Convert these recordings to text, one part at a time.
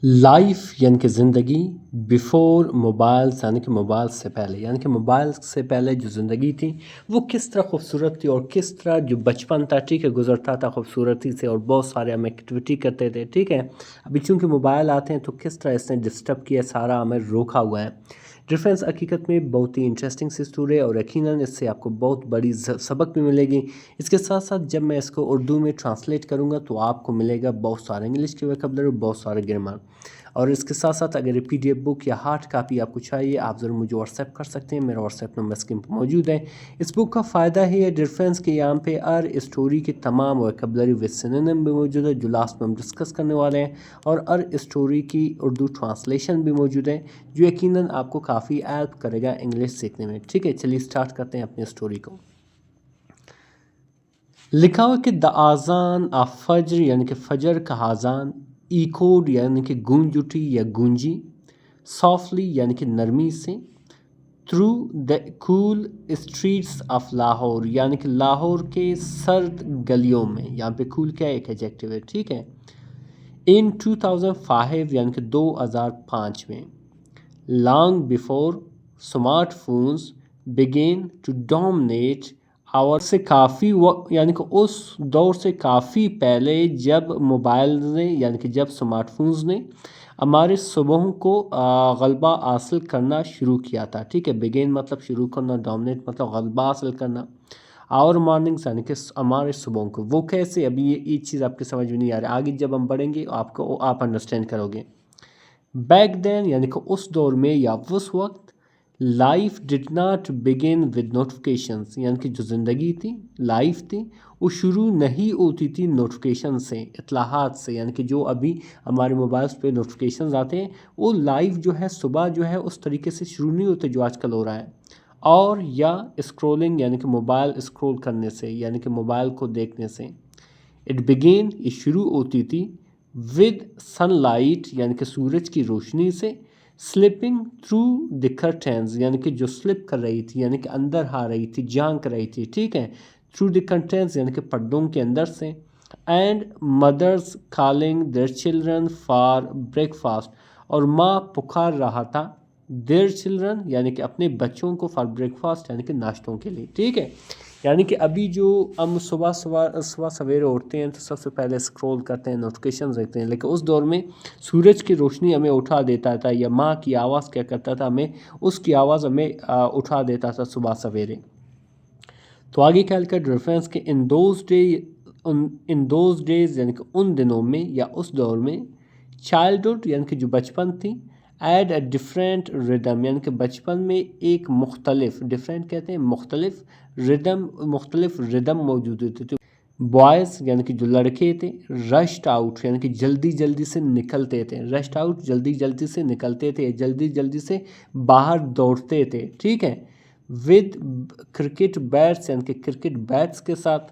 Life یعنی کہ زندگی بیفور موبائلس یعنی کہ موبائل سے پہلے، یعنی کہ موبائل سے پہلے جو زندگی تھی وہ کس طرح خوبصورت تھی، اور کس طرح جو بچپن تھا ٹھیک ہے گزرتا تھا خوبصورتی سے، اور بہت سارے ہم ایکٹیویٹی کرتے تھے ٹھیک ہے۔ ابھی چونکہ موبائل آتے ہیں تو کس طرح اس نے ڈسٹرب کیا، سارا ہمیں روکا ہوا ہے۔ ڈفرینس حقیقت میں بہت ہی انٹرسٹنگ سی اسٹوری ہے، اور یقیناً اس سے آپ کو بہت بڑی سبق بھی ملے گی۔ اس کے ساتھ ساتھ جب میں اس کو اردو میں ٹرانسلیٹ کروں گا تو آپ کو ملے گا بہت سارے انگلش کے ویکیبلری، بہت سارے گرامر۔ اور اس کے ساتھ ساتھ اگر پی ڈی ایف بک یا ہارڈ کاپی آپ کو چاہیے، آپ ضرور مجھے واٹس ایپ کر سکتے ہیں، میرا واٹس ایپ نمبر اسکرین پہ موجود ہے۔ اس بک کا فائدہ ہی ہے ڈفرینس کے یہاں پہ ہر اسٹوری کے تمام ویکیبلری وتھ سینونیم بھی موجود ہے جو لاسٹ میں ہم ڈسکس کرنے والے ہیں، اور ہر اسٹوری کی اردو ٹرانسلیشن بھی موجود ہے جو یقیناً آپ کو کافی ہیلپ کرے گا انگلش سیکھنے میں۔ ٹھیک ہے، چلیے اسٹارٹ کرتے ہیں اپنی اسٹوری کو۔ لکھا ہوا کہ دا آزان آف فجر یعنی کہ فجر کا آزان، ایکوڈ یعنی کہ گونج اٹھی یا گونجی، سافٹلی یعنی کہ نرمی سے، through the cool streets of Lahore یعنی کہ لاہور کے سرد گلیوں میں، یہاں پہ کول کیا ایک ایڈجیکٹیو ہے ٹھیک ہے۔ ان 2005 یعنی کہ 2005 میں، long before smartphones begin to dominate اور سے کافی یعنی کہ اس دور سے کافی پہلے جب موبائل نے یعنی کہ جب اسمارٹ فونز نے ہمارے صبحوں کو غلبہ حاصل کرنا شروع کیا تھا ٹھیک ہے۔ بگین مطلب شروع کرنا، ڈومنیٹ مطلب غلبہ حاصل کرنا، اور مارننگس یعنی کہ ہمارے صبحوں کو۔ وہ کیسے، ابھی یہ چیز آپ کی سمجھ میں نہیں آ رہی، آگے جب ہم بڑھیں گے آپ انڈرسٹینڈ کرو گے۔ بیک دین یعنی کہ اس دور میں یا اس وقت، life did not begin with notifications یعنی کہ جو زندگی تھی، لائف تھی، وہ شروع نہیں ہوتی تھی نوٹیفیکیشن سے، اطلاعات سے، یعنی کہ جو ابھی ہمارے موبائلز پہ نوٹیفیکیشنز آتے ہیں وہ لائف جو ہے صبح جو ہے اس طریقے سے شروع نہیں ہوتے جو آج کل ہو رہا ہے، اور یا اسکرولنگ یعنی کہ موبائل اسکرول کرنے سے یعنی کہ موبائل کو دیکھنے سے۔ اٹ بگین یہ شروع ہوتی تھی ود سن لائٹ یعنی کہ سورج کی روشنی سے، سلپنگ تھرو دی کرٹنز یعنی کہ جو سلپ کر رہی تھی یعنی کہ اندر آ رہی تھی، جھانک رہی تھی ٹھیک ہے، تھرو دی کرٹنز یعنی کہ پردوں کے اندر سے، and mothers calling their children for breakfast, اور ماں پکار رہا تھا دیر چلڈرن یعنی کہ اپنے بچوں کو فار بریک فاسٹ یعنی کہ ناشتوں کے لیے ٹھیک ہے۔ یعنی کہ ابھی جو ہم صبح سویرے اٹھتے ہیں تو سب سے پہلے اسکرول کرتے ہیں، نوٹیفیکیشنز دیکھتے ہیں، لیکن اس دور میں سورج کی روشنی ہمیں اٹھا دیتا تھا، یا ماں کی آواز کیا کرتا تھا، ہمیں اس کی آواز ہمیں اٹھا دیتا تھا صبح سویرے۔ تو آگے کیا لکھا ریفرنس کہ ان دوز ڈیز یعنی کہ ان دنوں میں یا اس دور میں، چائلڈہڈ یعنی کہ جو بچپن تھی، ایڈ اے ڈفرینٹ ردم یعنی کہ بچپن میں ایک مختلف، ڈفرینٹ کہتے ہیں مختلف، مختلف ردم موجود ہوتے تھے۔ بوائز یعنی کہ جو لڑکے تھے، رشڈ آؤٹ یعنی کہ جلدی جلدی سے نکلتے تھے، رشڈ آؤٹ جلدی جلدی سے نکلتے تھے، جلدی جلدی سے باہر دوڑتے تھے ٹھیک ہے، ود کرکٹ بیٹس یعنی کہ کرکٹ بیٹس کے ساتھ،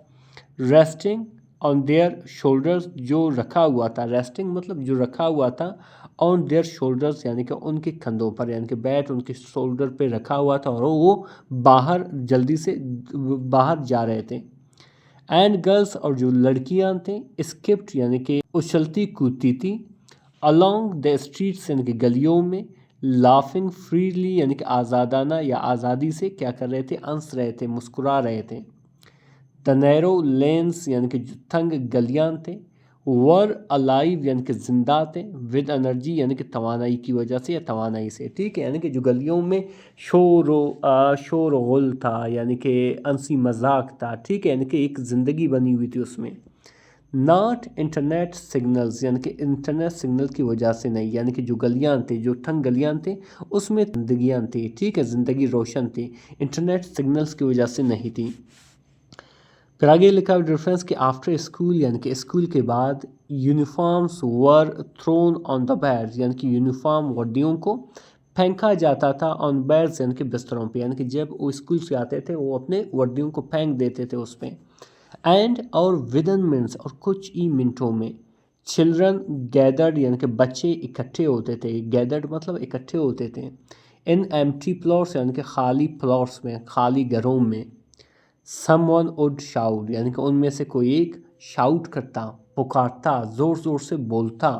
ریسٹنگ آن دیئر شولڈرز جو رکھا ہوا تھا، ریسٹنگ مطلب جو رکھا ہوا تھا، آن دیئر شولڈرز یعنی کہ ان کے کندھوں پر، یعنی کہ بیٹ ان کے شولڈر پہ رکھا ہوا تھا اور وہ باہر جلدی سے باہر جا رہے تھے۔ اینڈ گرلس اور جو لڑکیاں تھیں، اسکپٹ یعنی کہ اچھلتی کودتی تھی، along the streets یعنی کہ گلیوں میں، لافنگ فریلی یعنی کہ آزادانہ یا آزادی سے کیا کر رہے تھے، ہنس رہے تھے، مسکرا رہے تھے۔ the narrow lanes یعنی کہ جو تنگ گلیاں تھے، were alive یعنی کہ زندہ تھے، with energy یعنی کہ توانائی کی وجہ سے یا توانائی سے ٹھیک ہے، یعنی کہ جو گلیوں میں شور و غل تھا یعنی کہ ہنسی مذاق تھا ٹھیک ہے، یعنی کہ ایک زندگی بنی ہوئی تھی اس میں۔ ناٹ انٹرنیٹ سگنلز یعنی کہ انٹرنیٹ سگنل کی وجہ سے نہیں، یعنی کہ جو گلیاں تھیں، جو تنگ گلیاں تھیں اس میں زندگیاں تھیں ٹھیک ہے، زندگی روشن تھی، انٹرنیٹ سگنلز کی وجہ سے نہیں تھی۔ پھر آگے لکھا ریفرنس کہ آفٹر اسکول یعنی کہ اسکول کے بعد، یونیفارمس ور تھرون آن دا بیڈ یعنی کہ یونیفارم وردیوں کو پھینکا جاتا تھا، آن بیڈز یعنی کہ بستروں پہ، یعنی کہ جب وہ اسکول سے آتے تھے وہ اپنے وردیوں کو پھینک دیتے تھے اس پہ۔ اینڈ اور ودن منٹس اور کچھ ہی منٹوں میں، چلڈرن گیدرڈ یعنی کہ بچے اکٹھے ہوتے تھے، گیدرڈ مطلب اکٹھے ہوتے تھے، ان ایمٹی پلاٹس یعنی کہ خالی پلاٹس میں، خالی گھروں میں، سم ون وڈ شاؤٹ یعنی کہ ان میں سے کوئی ایک شاؤٹ کرتا، پکارتا، زور زور سے بولتا،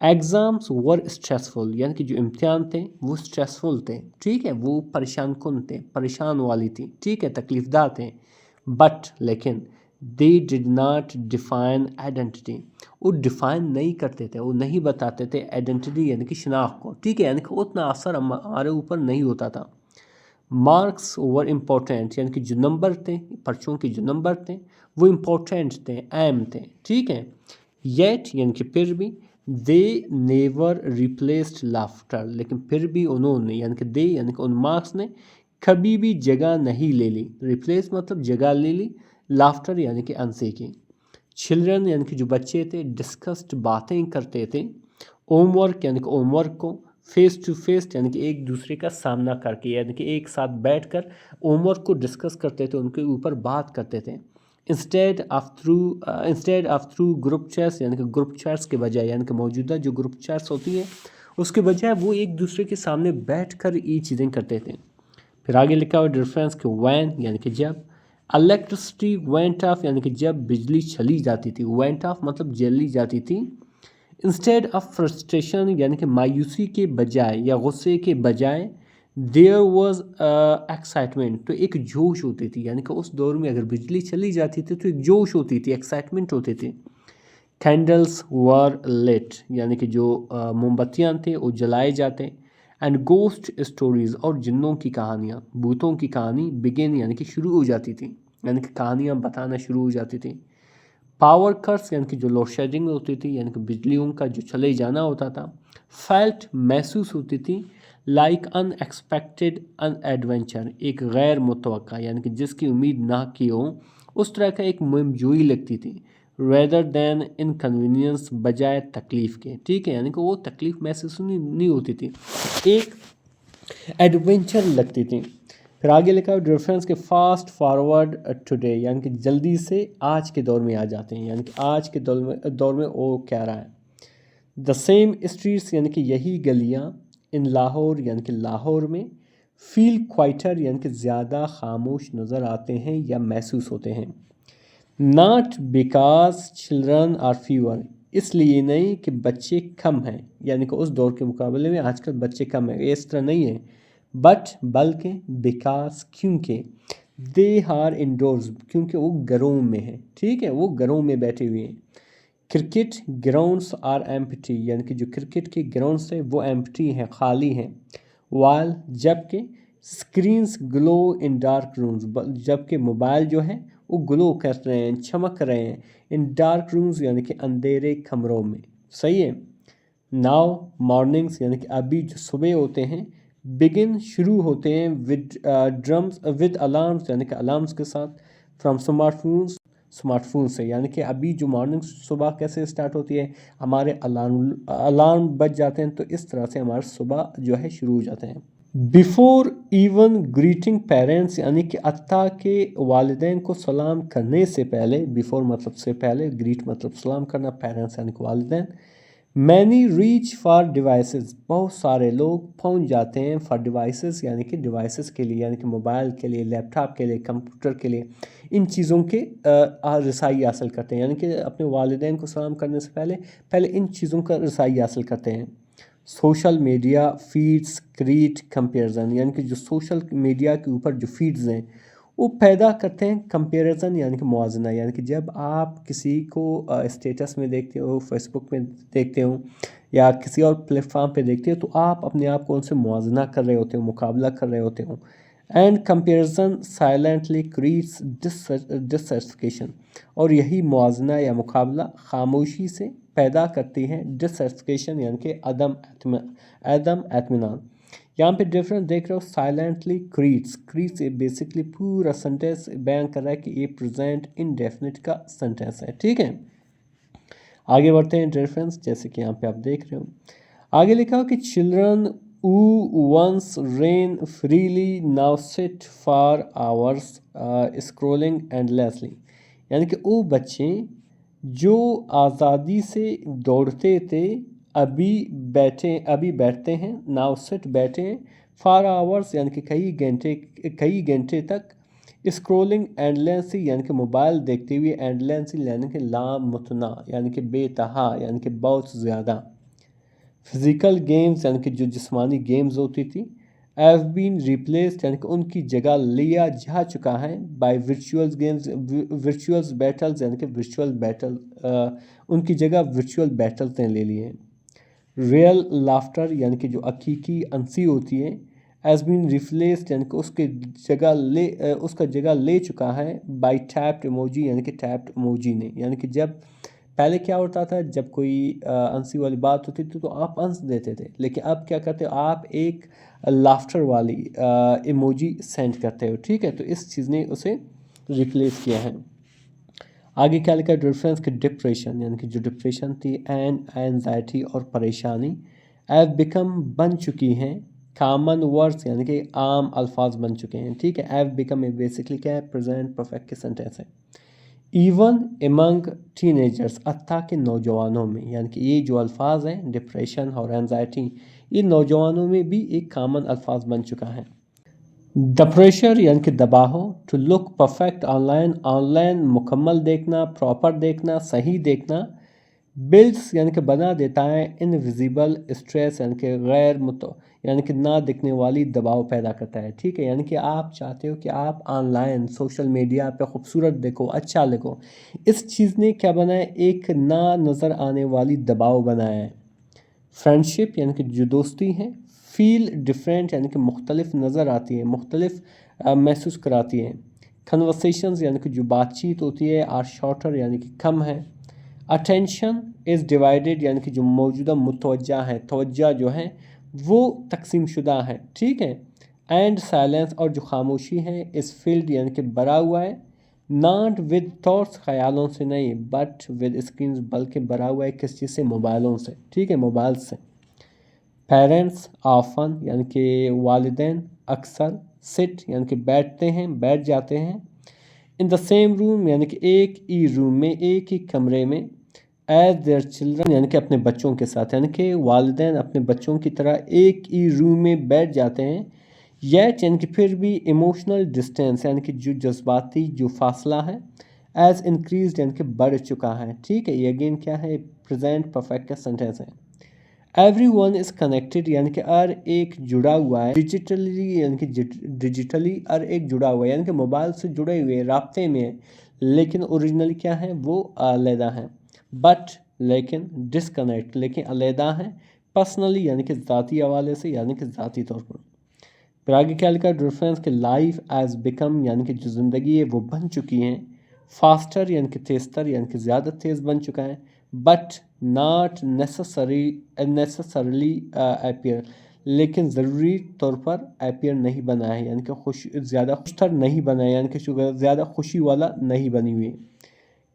ایگزامس ور اسٹریسفل یعنی کہ جو امتحان تھے وہ اسٹریسفل تھے، ٹھیک ہے، وہ پریشان کن تھے، پریشان والی تھی، ٹھیک ہے، تکلیف دہ تھے، بٹ لیکن دے ڈڈ ناٹ ڈیفائن آئیڈینٹی، وہ ڈیفائن نہیں کرتے تھے، وہ نہیں بتاتے تھے آئیڈینٹی یعنی کہ شناخت کو، ٹھیک ہے، یعنی کہ اتنا اثر ہمارے اوپر نہیں ہوتا تھا۔ مارکس ور امپورٹینٹ یعنی کہ جو نمبر تھے، پرچوں کے جو نمبر تھے وہ امپورٹینٹ تھے، اہم تھے، ٹھیک ہے، یٹ یعنی کہ پھر بھی دے نیور ریپلیسڈ لافٹر لیکن پھر بھی انہوں نے یعنی کہ دے یعنی کہ ان مارکس نے کبھی بھی جگہ نہیں لے لی، ریپلیس مطلب جگہ لے لی، لافٹر یعنی کہ ہنسی کی۔ چلڈرن یعنی کہ جو بچے تھے ڈسکسڈ باتیں کرتے تھے، ہوم ورک یعنی کہ ہوم ورک کو، فیس ٹو فیس یعنی کہ ایک دوسرے کا سامنا کر کے یعنی کہ ایک ساتھ بیٹھ کر ہوم ورک کو ڈسکس کرتے تھے، ان کے اوپر بات کرتے تھے۔ Instead of through group chats یعنی کہ گروپ چیٹس کے بجائے یعنی کہ موجودہ جو گروپ چیٹس ہوتی ہیں اس کے بجائے وہ ایک دوسرے کے سامنے بیٹھ کر یہ چیزیں کرتے تھے۔ پھر آگے لکھا ہوا ڈفرینس کہ وین یعنی کہ جب، الیکٹرسٹی وینٹ آف یعنی کہ جب بجلی چلی جاتی تھی، وینٹ آف مطلب جلی جاتی تھی۔ انسٹیڈ آف فرسٹریشن یعنی کہ مایوسی کے بجائے یا غصے کے بجائے دیر واز ایکسائٹمنٹ، تو ایک جوش ہوتی تھی، یعنی کہ اس دور میں اگر بجلی چلی جاتی تھی تو ایک جوش ہوتی تھی، ایکسائٹمنٹ ہوتی تھی۔ کینڈلس ور لیٹ یعنی کہ جو موم بتیاں تھے وہ جلائے جاتے، اینڈ گوسٹ اسٹوریز اور جنوں کی کہانیاں، بھوتوں کی کہانی بگن یعنی کہ شروع ہو جاتی تھی، یعنی کہ کہانیاں بتانا شروع ہو جاتی تھی۔ پاور کٹس یعنی کہ جو لوڈ شیڈنگ ہوتی تھی یعنی کہ بجلیوں کا جو چلے جانا ہوتا تھا۔ فیلٹ محسوس ہوتی تھی، like in expected in adventure ایک غیر متوقع یعنی کہ جس کی امید نہ کی ہو اس طرح کا ایک مہم جوئی لگتی تھی، ریدر دین انکنوینئنس بجائے تکلیف کے، ٹھیک ہے، یعنی کہ وہ تکلیف محسوس نہیں ہوتی تھی، ایک ایڈونچر لگتی تھی۔ پھر آگے لکھا ہے ریفرنس کے فاسٹ فارورڈ ٹوڈے یعنی کہ جلدی سے آج کے دور میں آ جاتے ہیں، یعنی کہ آج کے دور میں وہ کہہ رہا ہے۔ دا سیم اسٹریٹس یعنی کہ یہی گلیاں، ان لاہور یعنی کہ لاہور میں، فیل کوائٹر یعنی کہ زیادہ خاموش نظر آتے ہیں یا محسوس ہوتے ہیں۔ Not because children are favour اس لیے نہیں کہ بچے کم ہیں، یعنی کہ اس دور کے مقابلے میں آج کل بچے کم ہیں، اس طرح نہیں ہے، بٹ بلکہ بیکاز کیونکہ، دے آر انڈورز کیونکہ وہ گھروں میں ہیں، ٹھیک ہے، وہ گھروں میں بیٹھے ہوئے ہیں۔ کرکٹ گراؤنڈس آر ایمپٹی یعنی کہ جو کرکٹ کے گراؤنڈس ہیں وہ ایمپٹی ہیں، خالی ہیں۔ وائل جبکہ، screens glow in dark rooms جبکہ موبائل جو ہیں وہ گلو کر رہے ہیں، چمک رہے ہیں، ان ڈارک رومز یعنی کہ اندھیرے کمروں میں، صحیح ہے۔ ناؤ مارننگس یعنی کہ ابھی جو صبح ہوتے ہیں، بگن شروع ہوتے ہیں، ود الارمس یعنی کہ الارمس کے ساتھ، فرام اسمارٹ فون سے، یعنی کہ ابھی جو مارننگ صبح کیسے اسٹارٹ ہوتی ہے، ہمارے الارم بج جاتے ہیں تو اس طرح سے ہمارا صبح جو ہے شروع ہو جاتے ہیں۔ بیفور ایون گریٹنگ پیرنٹس یعنی کہ حتیٰ کہ والدین کو سلام کرنے سے پہلے، بیفور مطلب سے پہلے، گریٹ مطلب سلام کرنا، پیرنٹس یعنی کہ والدین، مینی ریچ فار ڈیوائسز بہت سارے لوگ پہنچ جاتے ہیں، فار ڈیوائسز یعنی کہ ڈیوائسز کے لیے، یعنی کہ موبائل کے لیے، لیپ ٹاپ کے لیے، کمپیوٹر کے لیے، ان چیزوں کے رسائی حاصل کرتے ہیں، یعنی کہ اپنے والدین کو سلام کرنے سے پہلے ان چیزوں کا رسائی حاصل کرتے ہیں۔ Social media feeds create comparison یعنی کہ جو سوشل میڈیا کے اوپر جو فیڈز ہیں وہ پیدا کرتے ہیں کمپیریزن یعنی کہ موازنہ، یعنی کہ جب آپ کسی کو اسٹیٹس میں دیکھتے ہو، فیس بک میں دیکھتے ہو یا کسی اور پلیٹ فارم پہ دیکھتے ہو تو آپ اپنے آپ کو ان سے موازنہ کر رہے ہوتے ہو، مقابلہ کر رہے ہوتے ہو۔ اینڈ کمپیریزن سائلنٹلی کریٹس ڈسسیٹسفیکشن اور یہی موازنہ یا مقابلہ خاموشی سے پیدا کرتی ہے ڈسسیٹسفیکشن یعنی کہ عدم اطمینان۔ یہاں پہ ڈفرنس دیکھ رہے ہو، سائلنٹلی کریٹس بیسکلی پورا سنٹینس بیان کر رہا ہے کہ یہ پریزنٹ انڈیفینٹ کا سنٹینس ہے، ٹھیک ہے۔ آگے بڑھتے ہیں ڈفرنس جیسے کہ یہاں پہ آپ دیکھ رہے ہو، آگے لکھا ہو کہ children who once ran freely now sit for hours scrolling endlessly یعنی کہ وہ بچے جو آزادی سے دوڑتے تھے ابھی بیٹھتے ہیں، now sit بیٹھے ہیں، for hours یعنی کہ کئی گھنٹے تک، scrolling endlessly یعنی کہ موبائل دیکھتے ہوئے، endlessly یعنی کہ لامتناہ یعنی کہ بے تہا یعنی کہ بہت زیادہ۔ فزیکل گیمز یعنی کہ جو جسمانی گیمز ہوتی تھی ہیو بین ریپلیسڈ یعنی کہ ان کی جگہ لیا جا چکا ہے by virtual games virtual Beatles یعنی کہ ورچوئل بیٹل ان کی جگہ ورچوئل بیٹلز نے لے لی ہیں. ریئل لافٹر یعنی کہ جو حقیقی ہنسی ہوتی ہے ایز بین ریپلیسڈ یعنی کہ اس کا جگہ لے چکا ہے بائی ٹیپڈ ایموجی یعنی کہ ٹیپڈ ایموجی نے. یعنی کہ جب پہلے کیا ہوتا تھا جب کوئی ہنسی والی بات ہوتی تھی تو آپ ہنس دیتے تھے, لیکن اب کیا کرتے ہو آپ ایک لافٹر والی ایموجی سینڈ کرتے ہو. ٹھیک ہے, تو اس چیز نے اسے ریپلیس کیا ہے. آگے کیا لکھا ہے ریفرنس کہ ڈپریشن یعنی کہ جو ڈپریشن تھی اینزائٹی اور پریشانی ایو بیکم بن چکی ہیں کامن ورڈس یعنی کہ عام الفاظ بن چکے ہیں. ٹھیک ہے, ایو بیکم میں بیسکلی کیا ہے پریزنٹ پرفیکٹ کے سینٹینس ہے. ایون امنگ ٹین ایجرس حتیٰ کہ نوجوانوں میں یعنی کہ یہ جو الفاظ ہیں ڈپریشن اور اینزائٹی یہ نوجوانوں میں بھی ایک کامن الفاظ بن چکا ہے. دا پریشر یعنی کہ دباؤ to look perfect online مکمل دیکھنا پراپر دیکھنا صحیح دیکھنا بلڈس یعنی کہ بنا دیتا ہے انویزیبل اسٹریس یعنی کہ یعنی کہ نہ دکھنے والی دباؤ پیدا کرتا ہے. ٹھیک ہے, یعنی کہ آپ چاہتے ہو کہ آپ آن لائن سوشل میڈیا پہ خوبصورت دیکھو اچھا لگو, اس چیز نے کیا بنایا ایک نہ نظر آنے والی دباؤ بنایا ہے. فرینڈشپ یعنی کہ جو دوستی ہے فیل ڈفرینٹ یعنی کہ مختلف نظر آتی ہے مختلف محسوس کراتی ہیں. کنورسیشنز یعنی کہ جو بات چیت ہوتی ہے آر شارٹر یعنی کہ کم ہے. اٹینشن از ڈیوائیڈیڈ یعنی کہ جو موجودہ متوجہ ہے توجہ جو ہے وہ تقسیم شدہ ہے. ٹھیک ہے, اینڈ سائلنس اور جو خاموشی ہے از فلڈ یعنی کہ بھرا ہوا ہے ناٹ ود تھاٹس خیالوں سے نہیں بٹ ود اسکرینز بلکہ بھرا ہوا ہے کس چیز سے موبائلوں سے. ٹھیک ہے, موبائل سے. پیرنٹس آفن یعنی کہ والدین اکثر سٹ یعنی کہ بیٹھ جاتے ہیں ان دا سیم روم یعنی کہ ایک ہی روم میں ایک ہی کمرے میں ایز دیئر چلڈرن یعنی کہ اپنے بچوں کے ساتھ یعنی کہ والدین اپنے بچوں کی طرح ایک ہی روم میں بیٹھ جاتے ہیں. یٹ یعنی کہ پھر بھی ایموشنل ڈسٹینس یعنی کہ جو جذباتی جو فاصلہ ہے ایز انکریزڈ یعنی کہ بڑھ چکا ہے. ٹھیک ہے, یہ اگین کیا ہے پریزنٹ پرفیکٹ کا سینٹینس ہے. ایوری ون از کنیکٹڈ یعنی کہ ہر ایک جڑا ہوا ہے ڈیجیٹلی یعنی کہ ڈیجیٹلی ہر ایک جڑا ہوا ہے یعنی کہ موبائل سے جڑے ہوئے رابطے میں ہے لیکن اوریجنلی کیا ہے وہ علیحدہ ہیں. بٹ لیکن ڈسکنیکٹ لیکن علیحدہ ہیں پرسنلی یعنی کہ ذاتی حوالے سے یعنی کہ ذاتی طور پر. پھر آگے کیا لکھا ریفرنس کہ لائف ایز بیکم یعنی کہ جو زندگی ہے وہ بن چکی ہیں فاسٹر یعنی کہ تیزتر یعنی کہ زیادہ تیز بن چکا ہے بٹ ناٹ نیسسریلی اپیئر لیکن ضروری طور پر اپیئر نہیں بنا ہے یعنی کہ زیادہ خوشتر نہیں بنا ہے یعنی کہ زیادہ خوشی والا نہیں بنی ہوئی.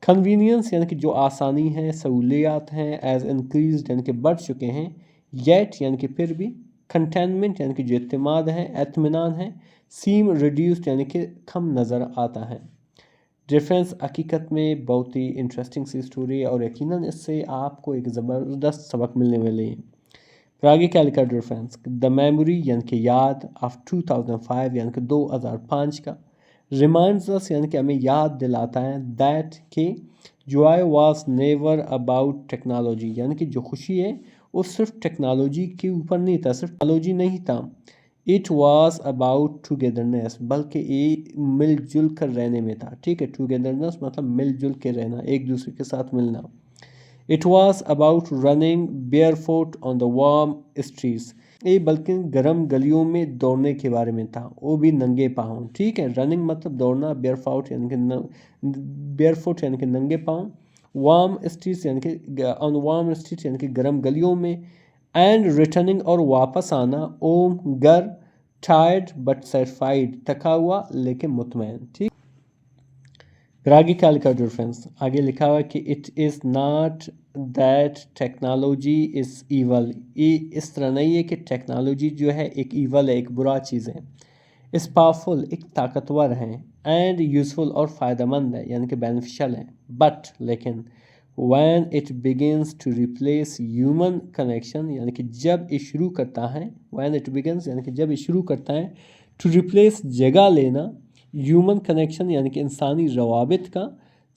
کنوینئنس یعنی کہ جو آسانی ہے سہولیات ہیں ایز انکریزڈ یعنی کہ بڑھ چکے ہیں. یٹ یعنی کہ پھر بھی. کنٹینمنٹ یعنی کہ جو اعتماد ہے اطمینان ہے. سیم ریڈیوسڈ یعنی کہ کم نظر آتا ہے. ریفرنس حقیقت میں بہت ہی انٹرسٹنگ سی سٹوری ہے اور یقیناً اس سے آپ کو ایک زبردست سبق ملنے والے ہیں. پھر آگے کیا لکھا ریفرنس دا میموری یعنی کہ یاد آف 2005 یعنی کہ 2005 کا ریمائنڈز اس یعنی کہ ہمیں یاد دلاتا ہے دیٹ کہ joy was never about technology یعنی کہ جو خوشی ہے وہ صرف ٹیکنالوجی کے اوپر نہیں تھا صرف ٹیکنالوجی نہیں تھا. اٹ واز اباؤٹ ٹوگیدرنیس بلکہ یہ مل جل کر رہنے میں تھا. ٹھیک ہے, ٹوگیدرنیس مطلب مل جل کے رہنا ایک دوسرے کے ساتھ ملنا. It was about running barefoot on the warm streets یہ بلکہ گرم گلیوں میں دوڑنے کے بارے میں تھا وہ بھی ننگے پاؤں. ٹھیک ہے, رننگ مطلب دوڑنا بیئر فوٹ یعنی کہ ننگے پاؤں. وارم اسٹریٹس یعنی کہ آن وارم اسٹریٹس یعنی کہ گرم گلیوں میں. اینڈ ریٹرننگ اور واپس آنا اوم گھر ٹائرڈ بٹ سیٹسفائیڈ تھکا ہوا لیکن مطمئن. ٹھیک. پھر آگے کیا لکھا ریفرنس آگے لکھا ہوا کہ it is not that technology is evil یہ اس طرح نہیں ہے کہ ٹیکنالوجی جو ہے ایک ایول ہے ایک برا چیز ہے. اس پاورفل ایک طاقتور ہے اینڈ یوزفل اور فائدہ مند ہے یعنی کہ بینیفیشل ہے. بٹ لیکن when it begins to replace human connection یعنی کہ جب یہ شروع کرتا ہے when it begins یعنی کہ جب یہ شروع کرتا ہے to replace جگہ لینا human connection یعنی کہ انسانی روابط کا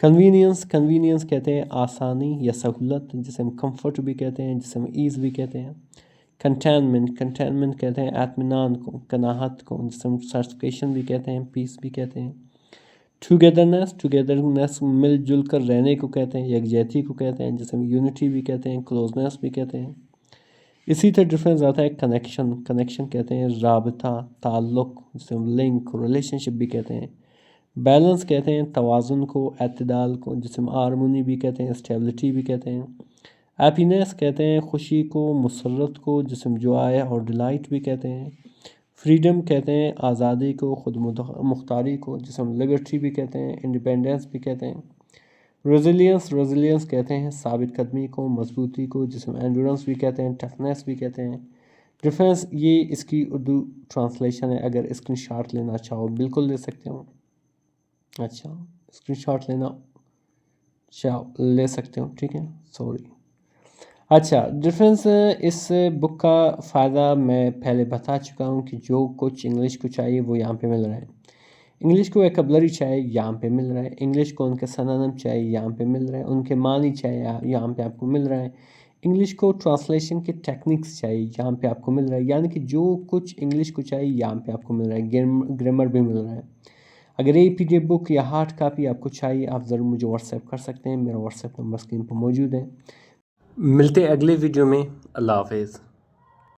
کنوینئنس کہتے ہیں آسانی یا سہولت، جسے ہم کمفرٹ بھی کہتے ہیں، جسے ہم ایز بھی کہتے ہیں۔ کنٹینمنٹ کہتے ہیں اطمینان کو، قناعت کو، جسے ہم سیٹسفیکشن بھی کہتے ہیں، پیس بھی کہتے ہیں۔ ٹوگیدرنس مل جل کر رہنے کو کہتے ہیں، یکجہتی کو کہتے ہیں، جسے ہم یونٹی بھی کہتے ہیں، کلوزنس بھی کہتے ہیں۔ اسی طرح ڈفرینس آتا ہے کنیکشن کہتے ہیں رابطہ، تعلق، جسے ہم لنک، ریلیشن شپ بھی کہتے ہیں۔ بیلنس کہتے ہیں توازن کو، اعتدال کو، جسے ہم ہارمونی بھی کہتے ہیں، اسٹیبلٹی بھی کہتے ہیں۔ ہیپینس کہتے ہیں خوشی کو، مسرت کو، جسے ہم جوائے اور ڈیلائٹ بھی کہتے ہیں۔ فریڈم کہتے ہیں آزادی کو، خود مختاری کو، جسے ہم لبرٹی بھی کہتے ہیں، انڈیپینڈنس بھی کہتے ہیں۔ ریزیلینس کہتے ہیں ثابت قدمی کو، مضبوطی کو، جسے ہم اینڈورنس بھی کہتے ہیں، ٹفنس بھی کہتے ہیں۔ ڈفرینس یہ اس کی اردو ٹرانسلیشن ہے، اگر اسکرین شاٹ لینا چاہو بالکل لے سکتے ہو۔ اچھا، اسکرین شاٹ لینا لے سکتے ہو، ٹھیک ہے، سوری۔ اچھا، ڈفرینس اس بک کا فائدہ میں پہلے بتا چکا ہوں کہ جو کچھ انگلش کو چاہیے وہ یہاں پہ مل رہا ہے۔ انگلش کو ویکیبلری چاہیے یہاں پہ مل رہا ہے، انگلش کو ان کے سنونم چاہیے یہاں پہ مل رہا ہے، ان کے معنی چاہیے یہاں پہ آپ کو مل رہا ہے، انگلش کو ٹرانسلیشن کے ٹیکنیکس چاہیے یہاں پہ آپ کو مل رہا ہے، یعنی کہ جو کچھ انگلش کو چاہیے یہاں پہ آپ کو مل رہا ہے، گرامر بھی مل رہا ہے۔ اگر یہ PDF بک یا ہارڈ کاپی آپ کو چاہیے آپ ضرور مجھے واٹس ایپ کر سکتے ہیں، میرا واٹس ایپ نمبر اسکرین پر موجود ہے۔ ملتے اگلے ویڈیو میں، اللہ حافظ۔